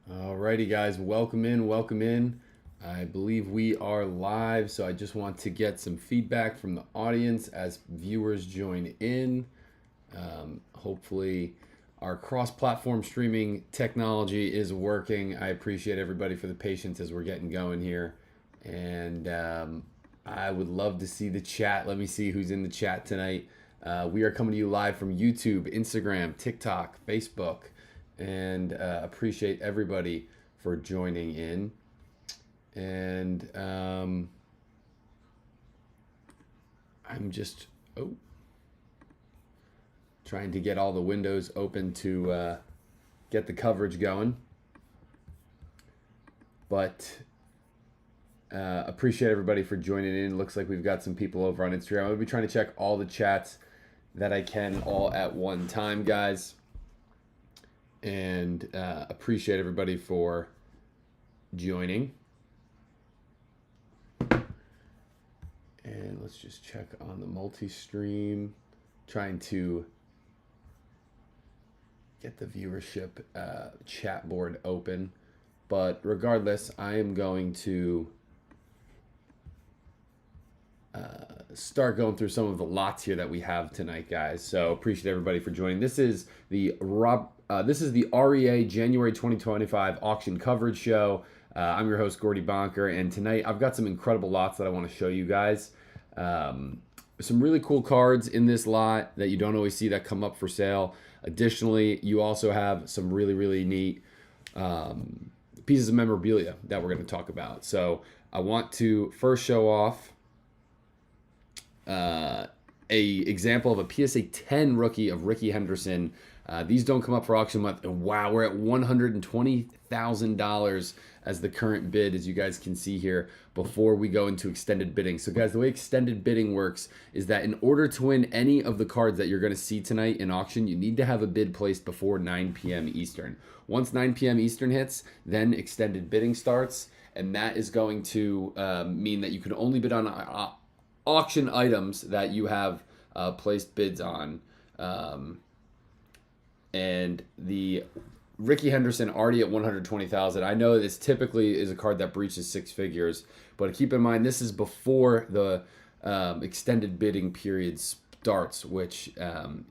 Alrighty, guys, welcome in, welcome in. I believe we are live, so I just want to get some feedback from the audience as viewers join in. Hopefully our cross-platform streaming technology is working. I appreciate everybody for the patience as we're getting going here. And I would love to see the chat. Let me see who's in the chat tonight. We are coming to you live from YouTube, Instagram, TikTok, Facebook, and appreciate everybody for joining in. And I'm just trying to get all the windows open to get the coverage going. But appreciate everybody for joining in. Looks like we've got some people over on Instagram. I'll be trying to check all the chats that I can all at one time, guys. And appreciate everybody for joining. And let's just check on the multi-stream, trying to get the viewership chat board open. But regardless, I am going to start going through some of the lots here that we have tonight, guys. So appreciate everybody for joining. This is the REA January 2025 auction coverage show. I'm your host, Gordy Bonker, and tonight I've got some incredible lots that I want to show you guys. Some really cool cards in this lot that you don't always see that come up for sale. Additionally, you also have some really, really neat pieces of memorabilia that we're going to talk about. So I want to first show off a example of a PSA 10 rookie of Ricky Henderson. These don't come up for auction month, and wow, we're at $120,000 as the current bid, as you guys can see here, before we go into extended bidding. So guys, the way extended bidding works is that in order to win any of the cards that you're going to see tonight in auction, you need to have a bid placed before 9 p.m. Eastern. Once 9 p.m. Eastern hits, then extended bidding starts, and that is going to mean that you can only bid on auction items that you have placed bids on. And the Ricky Henderson already at 120,000. I know this typically is a card that breaches six figures, but keep in mind this is before the extended bidding period starts, which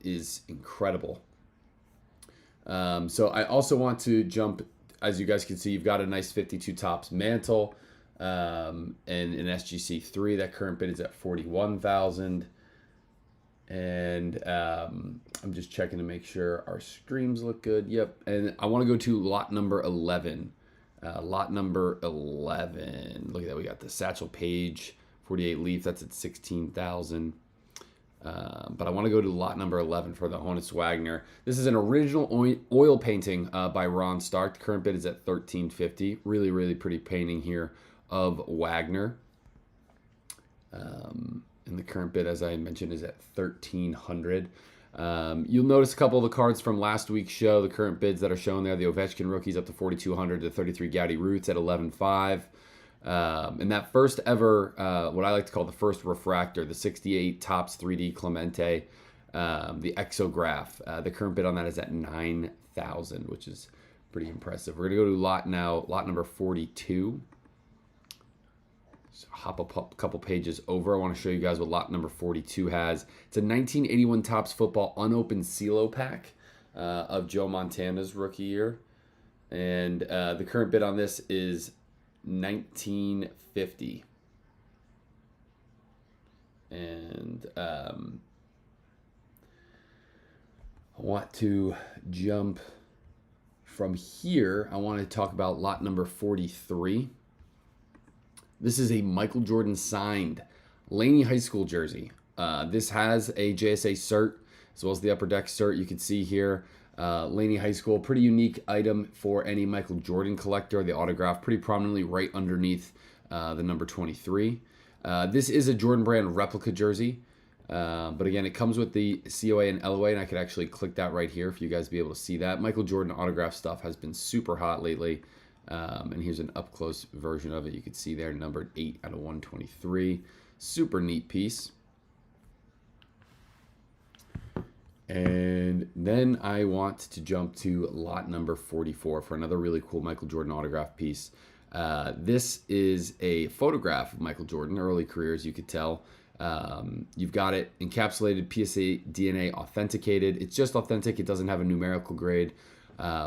is incredible. So I also want to jump, as you guys can see, you've got a nice 52 tops mantle and an SGC 3. That current bid is at 41,000. And I'm just checking to make sure our streams look good. Yep. And I want to go to lot number 11. Lot number 11. Look at that. We got the Satchel Paige 48 Leaf. That's at 16,000. But I want to go to lot number 11 for the Honus Wagner. This is an original oil painting by Ron Stark. The current bid is at $1,350. Really, really pretty painting here of Wagner. And the current bid, as I mentioned, is at $1,300. You'll notice a couple of the cards from last week's show. The current bids that are shown there: the Ovechkin rookies up to $4,200, the 33 Gaudy Roots at $11,500. And that first ever, what I like to call the first refractor, the 68 Topps 3D Clemente, the Exograph. The current bid on that is at $9,000, which is pretty impressive. We're gonna go to lot number 42. So hop a couple pages over. I want to show you guys what lot number 42 has. It's a 1981 Topps Football unopened CeeLo pack of Joe Montana's rookie year. And the current bid on this is $1,950. And I want to jump from here. I want to talk about lot number 43. This is a Michael Jordan signed Laney High School jersey. This has a JSA cert as well as the Upper Deck cert. You can see here, Laney High School, pretty unique item for any Michael Jordan collector. The autograph pretty prominently right underneath the number 23. This is a Jordan Brand replica jersey. But again, it comes with the COA and LOA, and I could actually click that right here for you guys to be able to see that. Michael Jordan autograph stuff has been super hot lately. And here's an up-close version of it. You can see there, numbered 8 out of 123. Super neat piece. And then I want to jump to lot number 44 for another really cool Michael Jordan autograph piece. This is a photograph of Michael Jordan, early career, as you could tell. You've got it encapsulated, PSA DNA authenticated. It's just authentic. It doesn't have a numerical grade,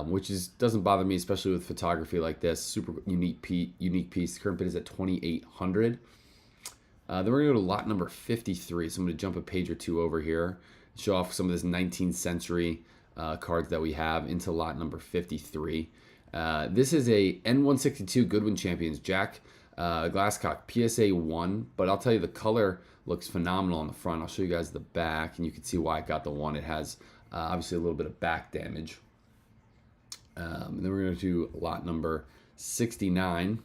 which doesn't bother me, especially with photography like this. Super unique piece. The current bid is at 2,800. Then we're going to go to lot number 53. So I'm going to jump a page or two over here, show off some of this 19th century cards that we have into lot number 53. This is a N162 Goodwin Champions Jack Glasscock PSA 1, but I'll tell you the color looks phenomenal on the front. I'll show you guys the back, and you can see why I got the 1. It has obviously a little bit of back damage. And then we're going to do lot number 69.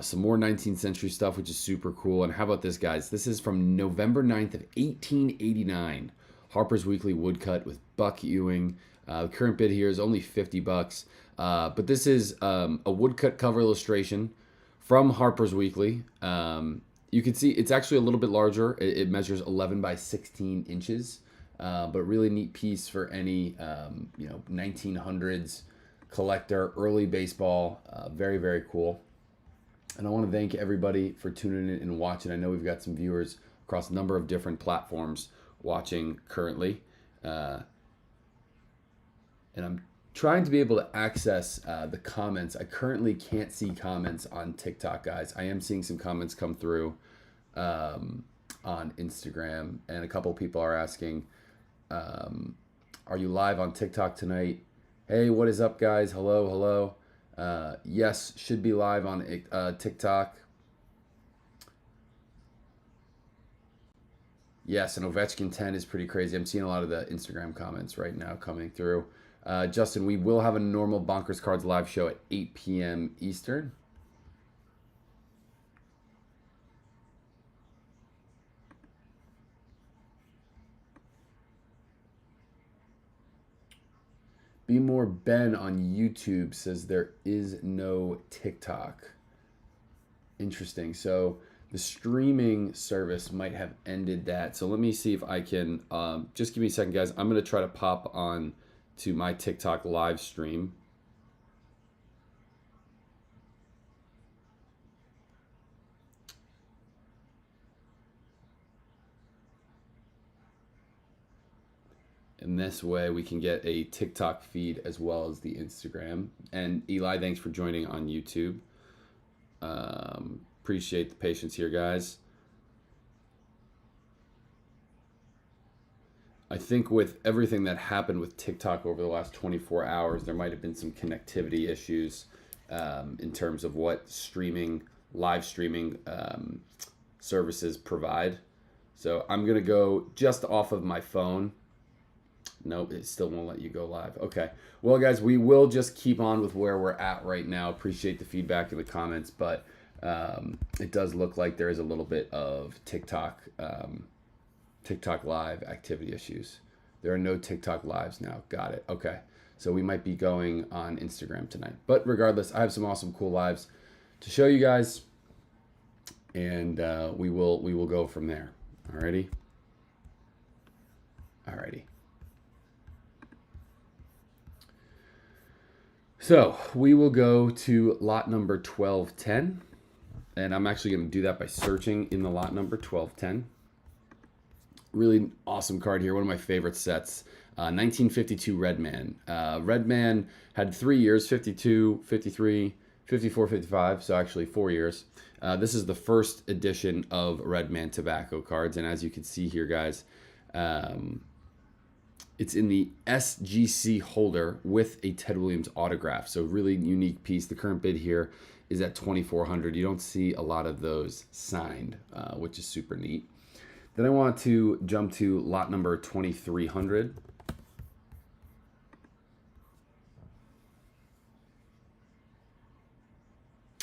Some more 19th century stuff, which is super cool. And how about this, guys? This is from November 9th of 1889. Harper's Weekly woodcut with Buck Ewing. The current bid here is only $50. But this is a woodcut cover illustration from Harper's Weekly. You can see it's actually a little bit larger. It measures 11 by 16 inches. But really neat piece for any 1900s collector, early baseball. Very, very cool. And I want to thank everybody for tuning in and watching. I know we've got some viewers across a number of different platforms watching currently. And I'm trying to be able to access the comments. I currently can't see comments on TikTok, guys. I am seeing some comments come through on Instagram. And a couple people are asking, are you live on TikTok tonight? Hey, what is up, guys? Hello, hello. Yes, should be live on TikTok. Yes, an Ovechkin 10 is pretty crazy. I'm seeing a lot of the Instagram comments right now coming through. Justin, we will have a normal Bonkers Cards live show at 8 p.m. Eastern. Be More Ben on YouTube says there is no TikTok. Interesting. So the streaming service might have ended that. So let me see if I can, just give me a second, guys. I'm going to try to pop on to my TikTok live stream. And this way we can get a TikTok feed as well as the Instagram. And Eli, thanks for joining on YouTube. Appreciate the patience here, guys. I think with everything that happened with TikTok over the last 24 hours, there might have been some connectivity issues in terms of what live streaming services provide. So I'm going to go just off of my phone. Nope, it still won't let you go live. Okay. Well, guys, we will just keep on with where we're at right now. Appreciate the feedback in the comments, but it does look like there is a little bit of TikTok live activity issues. There are no TikTok lives now. Got it. Okay. So we might be going on Instagram tonight. But regardless, I have some awesome, cool lives to show you guys, and we will go from there. Alrighty. Alrighty. So we will go to lot number 1210, and I'm actually going to do that by searching in the lot number 1210. Really awesome card here, one of my favorite sets. 1952 Redman. Redman had 3 years, 52, 53, 54, 55, so actually 4 years. This is the first edition of Redman tobacco cards, and as you can see here, guys, it's in the SGC holder with a Ted Williams autograph. So really unique piece. The current bid here is at $2,400. You don't see a lot of those signed, which is super neat. Then I want to jump to lot number 2300.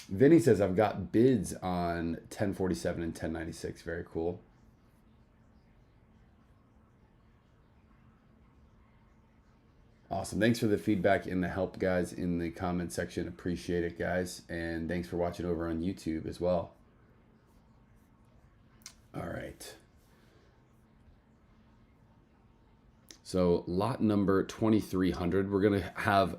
Vinny says, I've got bids on 1047 and 1096. Very cool. Awesome. Thanks for the feedback and the help, guys, in the comment section. Appreciate it, guys. And thanks for watching over on YouTube as well. All right. So lot number 2300, we're going to have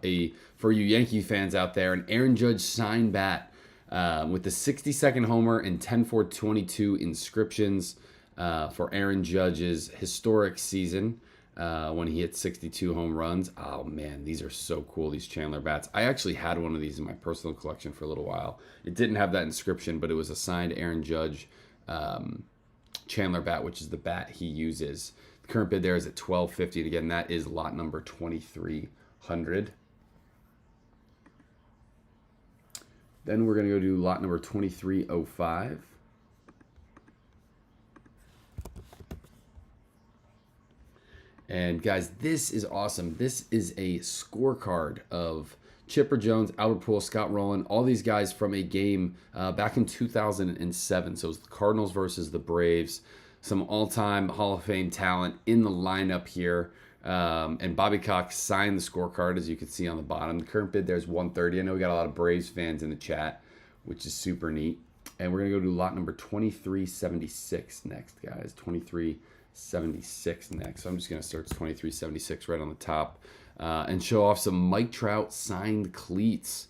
for you Yankee fans out there, an Aaron Judge signed bat with the 62nd homer and 10-4-22 inscriptions for Aaron Judge's historic season when he hit 62 home runs. Oh man, these are so cool, these Chandler bats. I actually had one of these in my personal collection for a little while. It didn't have that inscription, but it was a signed Aaron Judge Chandler bat, which is the bat he uses. The current bid there is at $12.50, and again, that is lot number 2300. Then we're going to go to lot number 2305. And guys, this is awesome. This is a scorecard of Chipper Jones, Albert Pujols, Scott Rowland, all these guys from a game back in 2007. So it was the Cardinals versus the Braves. Some all-time Hall of Fame talent in the lineup here. And Bobby Cox signed the scorecard, as you can see on the bottom. The current bid there is $130. I know we got a lot of Braves fans in the chat, which is super neat. And we're going to go to lot number 2376 next, guys. 2376 next. So I'm just going to search 2376 right on the top and show off some Mike Trout signed cleats.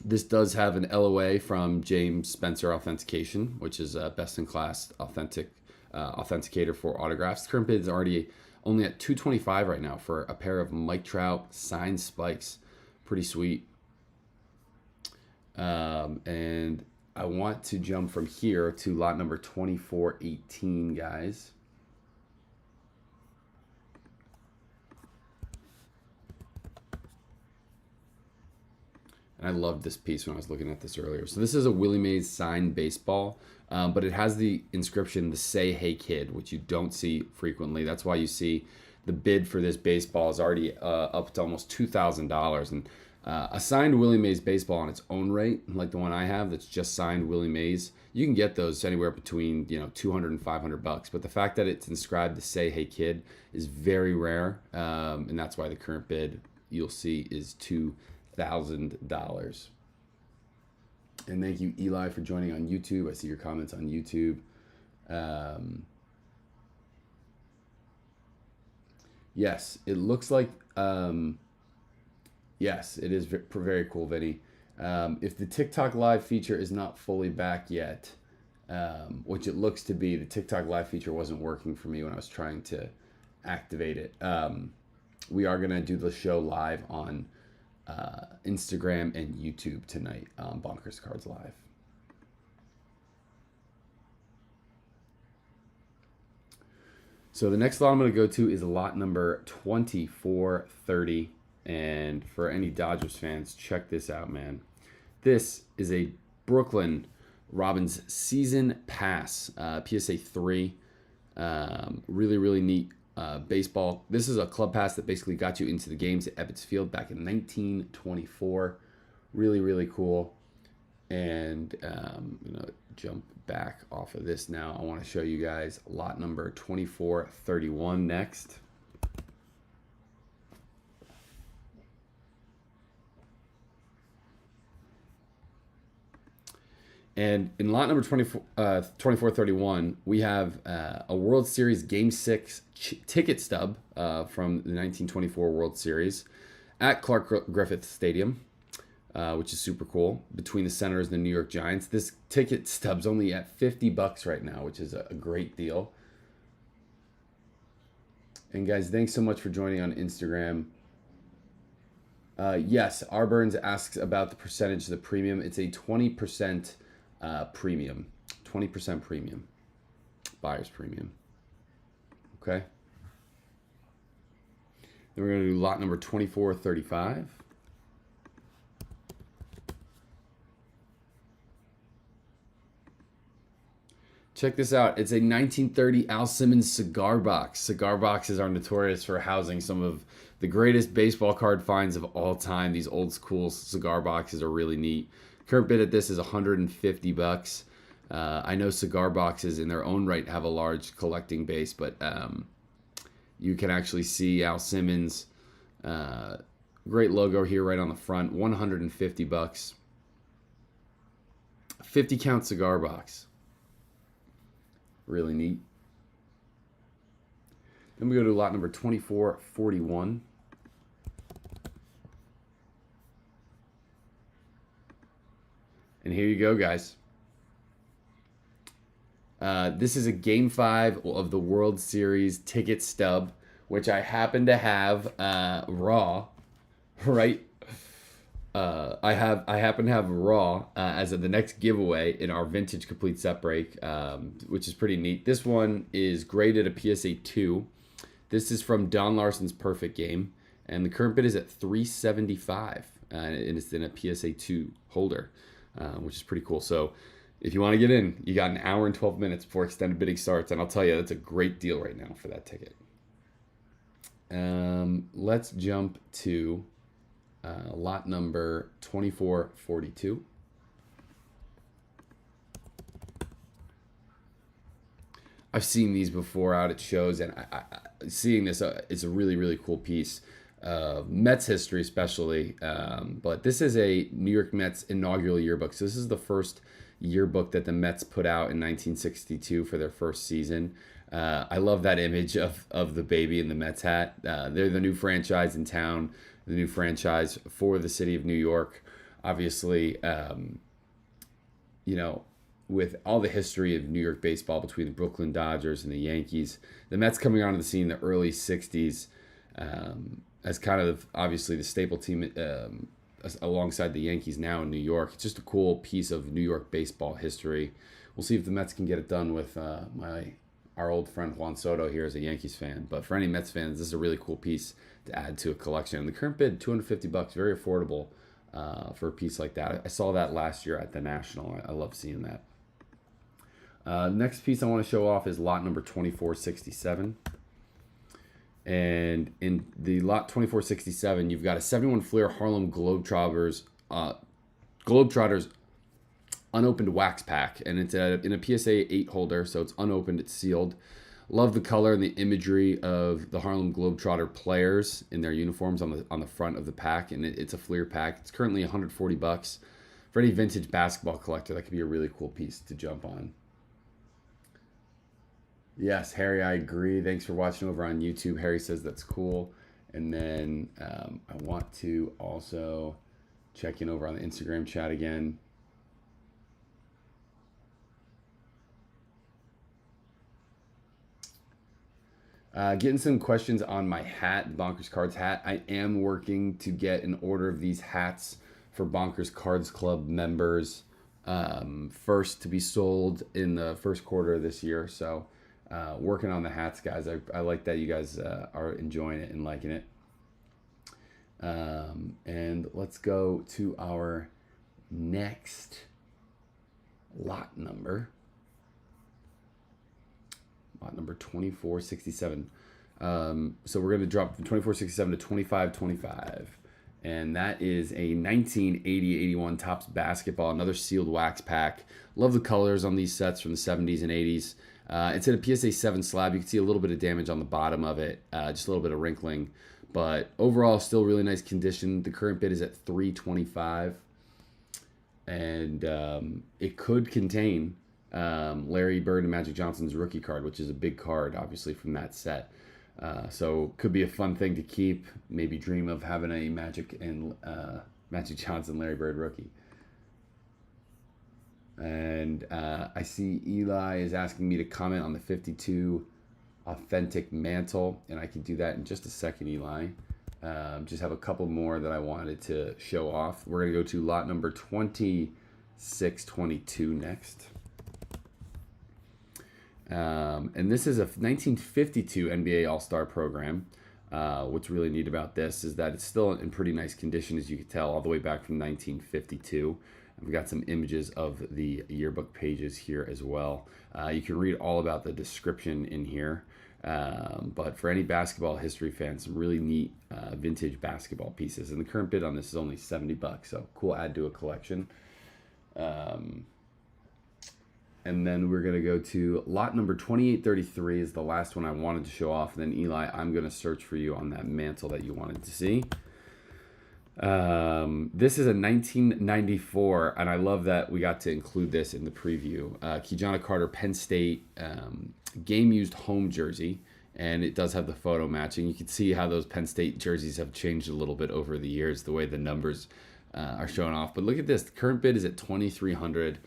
This does have an LOA from James Spencer Authentication, which is a best-in-class authenticator for autographs. The current bid is already only at $225 right now for a pair of Mike Trout signed spikes. Pretty sweet. And I want to jump from here to lot number 2418, guys. And I loved this piece when I was looking at this earlier. So this is a Willie Mays signed baseball, but it has the inscription, the Say Hey Kid, which you don't see frequently. That's why you see the bid for this baseball is already up to almost $2,000. And a signed Willie Mays baseball on its own rate, like the one I have that's just signed Willie Mays, you can get those anywhere between $200 and $500. But the fact that it's inscribed to Say Hey Kid is very rare, and that's why the current bid you'll see is $2,000. And thank you, Eli, for joining on YouTube. I see your comments on YouTube. Yes, it looks like yes, it is very cool, Vinny. If the TikTok live feature is not fully back yet, which it looks to be, the TikTok live feature wasn't working for me when I was trying to activate it. We are going to do the show live on Instagram and YouTube tonight on Bonkers Cards Live. So the next lot I'm going to go to is lot number 2430. And for any Dodgers fans, check this out, man. This is a Brooklyn Robbins season pass, PSA 3. Really, really neat baseball. This is a club pass that basically got you into the games at Ebbets Field back in 1924. Really, really cool. And I'm going to jump back off of this now. I want to show you guys lot number 2431 next. And in lot number 2431, we have a World Series Game 6 ticket stub from the 1924 World Series at Clark Griffith Stadium, which is super cool, between the Senators and the New York Giants. This ticket stub's only at $50 right now, which is a great deal. And guys, thanks so much for joining on Instagram. Yes, R. Burns asks about the percentage of the premium. It's a 20% premium, 20% premium, buyer's premium. Okay. Then we're going to do lot number 2435. Check this out. It's a 1930 Al Simmons cigar box. Cigar boxes are notorious for housing some of the greatest baseball card finds of all time. These old school cigar boxes are really neat. Current bid at this is $150. I know cigar boxes in their own right have a large collecting base, but you can actually see Al Simmons, great logo here right on the front, $150. 50 count cigar box. Really neat. Then we go to lot number 2441. And here you go, guys. This is a Game 5 of the World Series ticket stub, which I happen to have raw, right? I happen to have raw as of the next giveaway in our vintage complete set break, which is pretty neat. This one is graded a PSA 2. This is from Don Larson's Perfect Game, and the current bid is at $375, and it's in a PSA 2 holder, which is pretty cool. So if you want to get in, you got an hour and 12 minutes before extended bidding starts, and I'll tell you, that's a great deal right now for that ticket. Let's jump to lot number 2442. I've seen these before out at shows, and seeing this, it's a really, really cool piece. Mets history especially, but this is a New York Mets inaugural yearbook. So this is the first yearbook that the Mets put out in 1962 for their first season. I love that image of the baby in the Mets hat. They're the new franchise in town, the new franchise for the city of New York. Obviously, you know, with all the history of New York baseball between the Brooklyn Dodgers and the Yankees, the Mets coming onto the scene in the early 60s as kind of obviously the staple team alongside the Yankees now in New York. It's just a cool piece of New York baseball history. We'll see if the Mets can get it done with our old friend Juan Soto here as a Yankees fan. But for any Mets fans, this is a really cool piece to add to a collection. And the current bid, $250, very affordable for a piece like that. I saw that last year at the National. I love seeing that. Next piece I want to show off is lot number 2467. And in the lot 2467, you've got a 71 Fleer Harlem Globetrotters unopened wax pack, and it's in a PSA 8 holder, so it's unopened, it's sealed. Love the color and the imagery of the Harlem Globetrotter players in their uniforms on the front of the pack, and it's a Fleer pack. It's currently $140. For any vintage basketball collector, that could be a really cool piece to jump on. Yes, Harry, I agree. Thanks for watching over on YouTube. Harry says that's cool. And then I want to also check in over on the Instagram chat again. Getting some questions on my hat, Bonkers Cards hat. I am working to get an order of these hats for Bonkers Cards Club members first to be sold in the first quarter of this year. So working on the hats, guys. I like that you guys are enjoying it and liking it. And let's go to our next lot number. Lot number 2467. So we're going to drop from 2467 to 2525. And that is a 1980-81 Topps basketball, another sealed wax pack. Love the colors on these sets from the 70s and 80s. It's in a PSA 7 slab. You can see a little bit of damage on the bottom of it, just a little bit of wrinkling. But overall, still really nice condition. The current bid is at $325. And it could contain Larry Bird and Magic Johnson's rookie card, which is a big card, obviously, from that set. So could be a fun thing to keep. Maybe dream of having a Magic and Magic Johnson Larry Bird rookie. And I see Eli is asking me to comment on the 52 authentic mantle, and I can do that in just a second, Eli. Just have a couple more that I wanted to show off. We're going to go to lot number 2622 next. And this is a 1952 NBA All-Star program. What's really neat about this is that it's still in pretty nice condition, as you can tell, all the way back from 1952. We've got some images of the yearbook pages here as well. You can read all about the description in here. But for any basketball history fans, some really neat vintage basketball pieces. And the current bid on this is only $70, so cool add to a collection. And then we're going to go to lot number 2833 is the last one I wanted to show off. And then, Eli, I'm going to search for you on that mantle that you wanted to see. This is a 1994, and I love that we got to include this in the preview. Keyjana Carter Penn State game-used home jersey and it does have the photo matching. You can see how those Penn State jerseys have changed a little bit over the years, the way the numbers are showing off. But look at this. The current bid is at $2,300,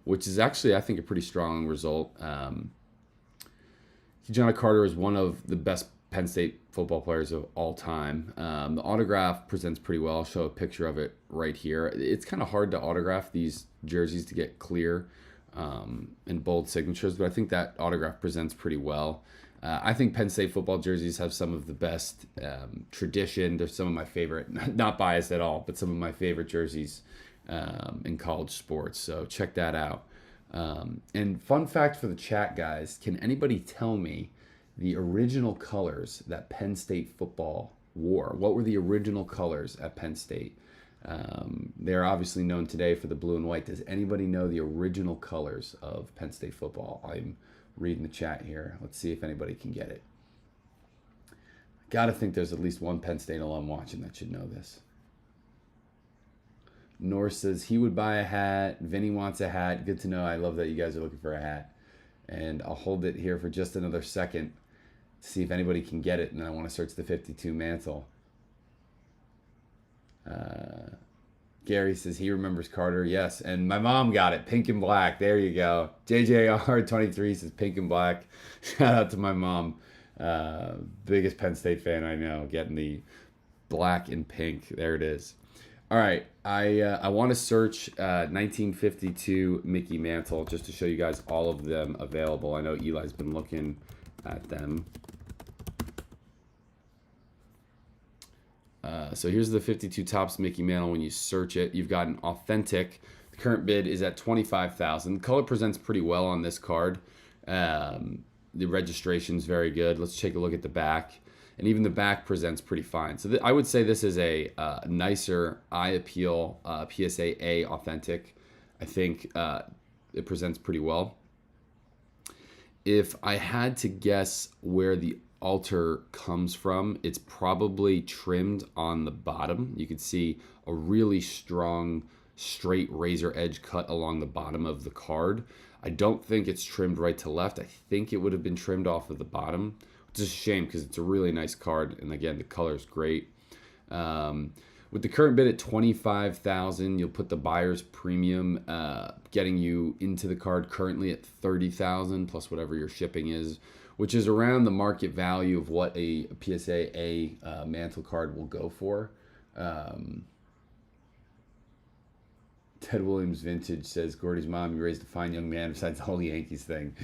which is actually, I think, a pretty strong result. John Carter is one of the best Penn State football players of all time. The autograph presents pretty well. I'll show a picture of it right here. It's kind of hard to autograph these jerseys to get clear and bold signatures, but I think that autograph presents pretty well. I think Penn State football jerseys have some of the best tradition. They're some of my favorite, not biased at all, but some of my favorite jerseys in college sports. So check that out. And fun fact for the chat, guys, can anybody tell me the original colors that Penn State football wore? What were the original colors at Penn State? They're obviously known today for the blue and white. Does anybody know the original colors of Penn State football? I'm reading the chat here. Let's see if anybody can get it. Gotta think there's at least one Penn State alum watching that should know this. Norris says he would buy a hat. Vinny wants a hat. Good to know. I love that you guys are looking for a hat. And I'll hold it here for just another second to see if anybody can get it. And then I want to search the 52 mantle. Gary says he remembers Carter. Yes. And my mom got it. Pink and black. There you go. JJR23 says pink and black. Shout out to my mom. Biggest Penn State fan I know. Getting the black and pink. There it is. All right. I want to search 1952 Mickey Mantle just to show you guys all of them available. I know Eli's been looking at them. So here's the 52 Topps Mickey Mantle. When you search it, you've got an authentic. The current bid is at $25,000. Color presents pretty well on this card. The registration's very good. Let's take a look at the back. And even the back presents pretty fine. So I would say this is a nicer eye appeal PSA A authentic. I think it presents pretty well. If I had to guess where the altar comes from, it's probably trimmed on the bottom. You can see a really strong straight razor edge cut along the bottom of the card. I don't think it's trimmed right to left. I think it would have been trimmed off of the bottom, which is a shame because it's a really nice card. And again, the color is great. With the current bid at $25,000, you'll put the buyer's premium, getting you into the card currently at $30,000 plus whatever your shipping is, which is around the market value of what a PSA A mantle card will go for. Ted Williams Vintage says, Gordy's mom, you raised a fine young man besides the whole Yankees thing.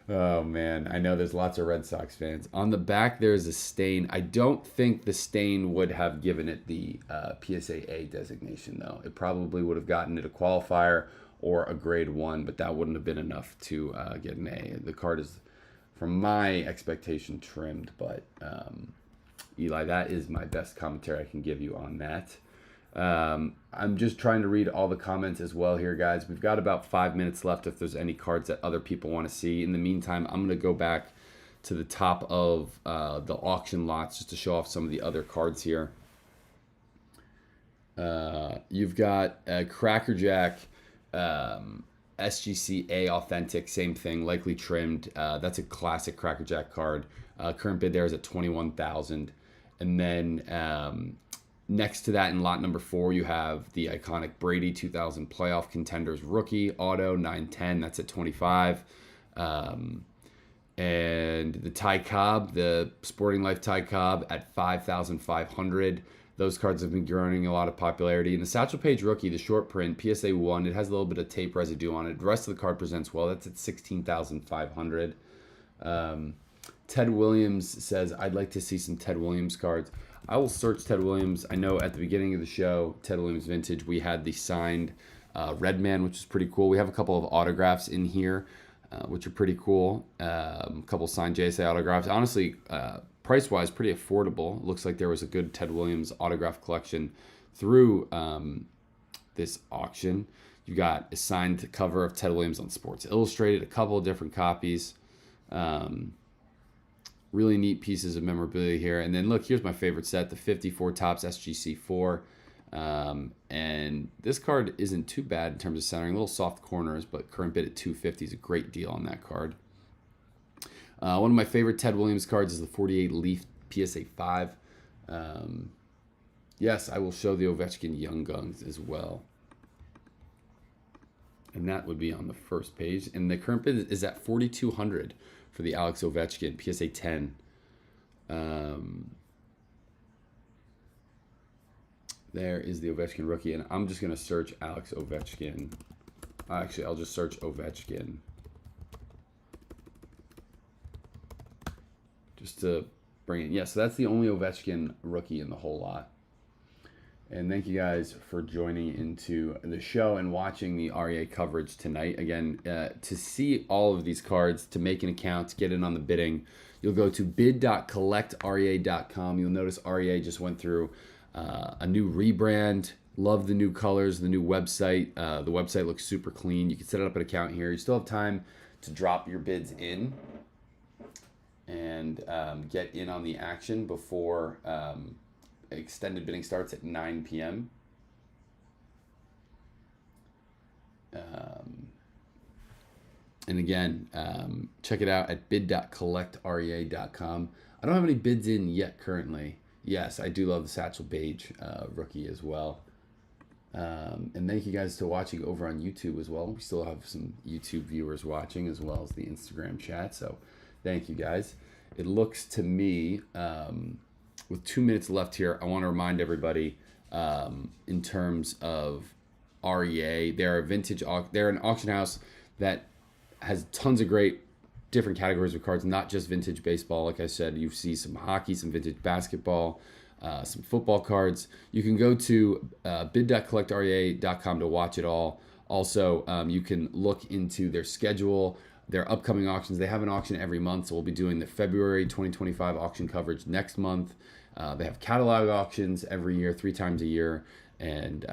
Oh, man. I know there's lots of Red Sox fans. On the back, there's a stain. I don't think the stain would have given it the PSA A designation, though. It probably would have gotten it a qualifier or a grade 1, but that wouldn't have been enough to get an A. The card is, from my expectation, trimmed, but Eli, that is my best commentary I can give you on that. I'm just trying to read all the comments as well here, guys. We've got about 5 minutes left if there's any cards that other people want to see. In the meantime, I'm going to go back to the top of the auction lots just to show off some of the other cards here. You've got a Cracker Jack SGCA authentic, same thing, likely trimmed. That's a classic Cracker Jack card. Current bid there is at $21,000. And then next to that in lot number 4, you have the iconic Brady 2000 playoff contenders rookie auto 910. That's at $25,000. And the Ty Cobb, the Sporting Life Ty Cobb at $5,500. Those cards have been growing a lot of popularity. And the Satchel Paige rookie, the short print PSA 1, it has a little bit of tape residue on it. The rest of the card presents well. That's at $16,500. Ted Williams says, I'd like to see some Ted Williams cards. I will search Ted Williams. I know at the beginning of the show, Ted Williams Vintage, we had the signed Redman, which is pretty cool. We have a couple of autographs in here, which are pretty cool. A couple signed JSA autographs. Honestly, price-wise, pretty affordable. Looks like there was a good Ted Williams autograph collection through this auction. You got a signed cover of Ted Williams on Sports Illustrated, a couple of different copies. Really neat pieces of memorabilia here. And then look, here's my favorite set, the 54 Topps SGC4. And this card isn't too bad in terms of centering. A little soft corners, but current bid at $250 is a great deal on that card. One of my favorite Ted Williams cards is the 48 Leaf PSA 5. Yes, I will show the Ovechkin Young Guns as well. And that would be on the first page. And the current bid is at 4,200 for the Alex Ovechkin PSA 10. There is the Ovechkin rookie, and I'm just gonna search Alex Ovechkin. Actually, I'll just search Ovechkin just to bring it. Yeah, so that's the only Ovechkin rookie in the whole lot. And thank you guys for joining into the show and watching the REA coverage tonight. Again, to see all of these cards, to make an account, to get in on the bidding, you'll go to bid.collectrea.com. You'll notice REA just went through a new rebrand. Love the new colors, the new website. The website looks super clean. You can set up an account here. You still have time to drop your bids in and get in on the action before extended bidding starts at 9 p.m. And again, check it out at bid.collectrea.com. I don't have any bids in yet currently. Yes, I do love the Satchel Paige rookie as well. And thank you guys for watching over on YouTube as well. We still have some YouTube viewers watching as well as the Instagram chat. So thank you guys. It looks to me, with 2 minutes left here, I want to remind everybody in terms of REA, they're an auction house that has tons of great different categories of cards, not just vintage baseball. Like I said, you see some hockey, some vintage basketball, some football cards. You can go to bid.collectrea.com to watch it all. Also, you can look into their schedule, their upcoming auctions. They have an auction every month, so we'll be doing the February 2025 auction coverage next month. They have catalog auctions every year, 3 times a year, and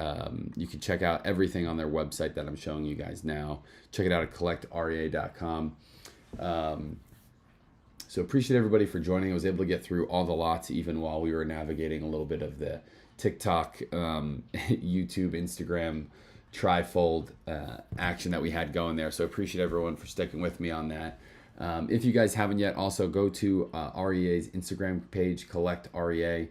you can check out everything on their website that I'm showing you guys now. Check it out at collectrea.com. So appreciate everybody for joining. I was able to get through all the lots even while we were navigating a little bit of the TikTok, YouTube, Instagram trifold action that we had going there. So appreciate everyone for sticking with me on that. If you guys haven't yet, also go to REA's Instagram page, Collect REA.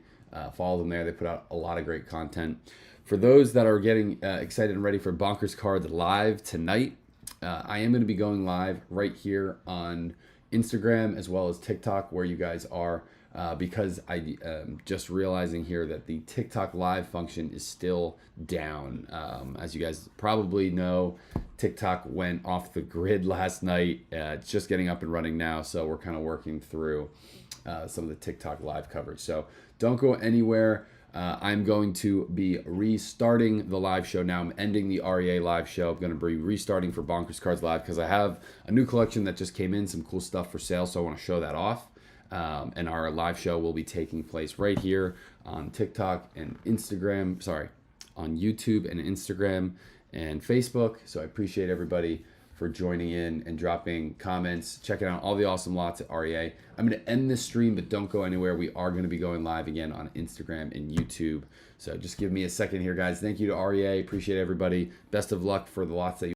Follow them there. They put out a lot of great content. For those that are getting excited and ready for Bonkers Cards Live tonight, I am going to be going live right here on Instagram as well as TikTok, where you guys are, because I just realizing here that the TikTok live function is still down. As you guys probably know, TikTok went off the grid last night. It's just getting up and running now, so we're kind of working through some of the TikTok live coverage. So don't go anywhere. I'm going to be restarting the live show now. I'm ending the REA live show. I'm going to be restarting for Bonkers Cards Live because I have a new collection that just came in, some cool stuff for sale, so I want to show that off. And our live show will be taking place right here on TikTok and Instagram, on YouTube and Instagram and Facebook. So I appreciate everybody for joining in and dropping comments, checking out all the awesome lots at REA. I'm going to end this stream, but don't go anywhere. We are going to be going live again on Instagram and YouTube. So just give me a second here, guys. Thank you to REA. Appreciate everybody. Best of luck for the lots that you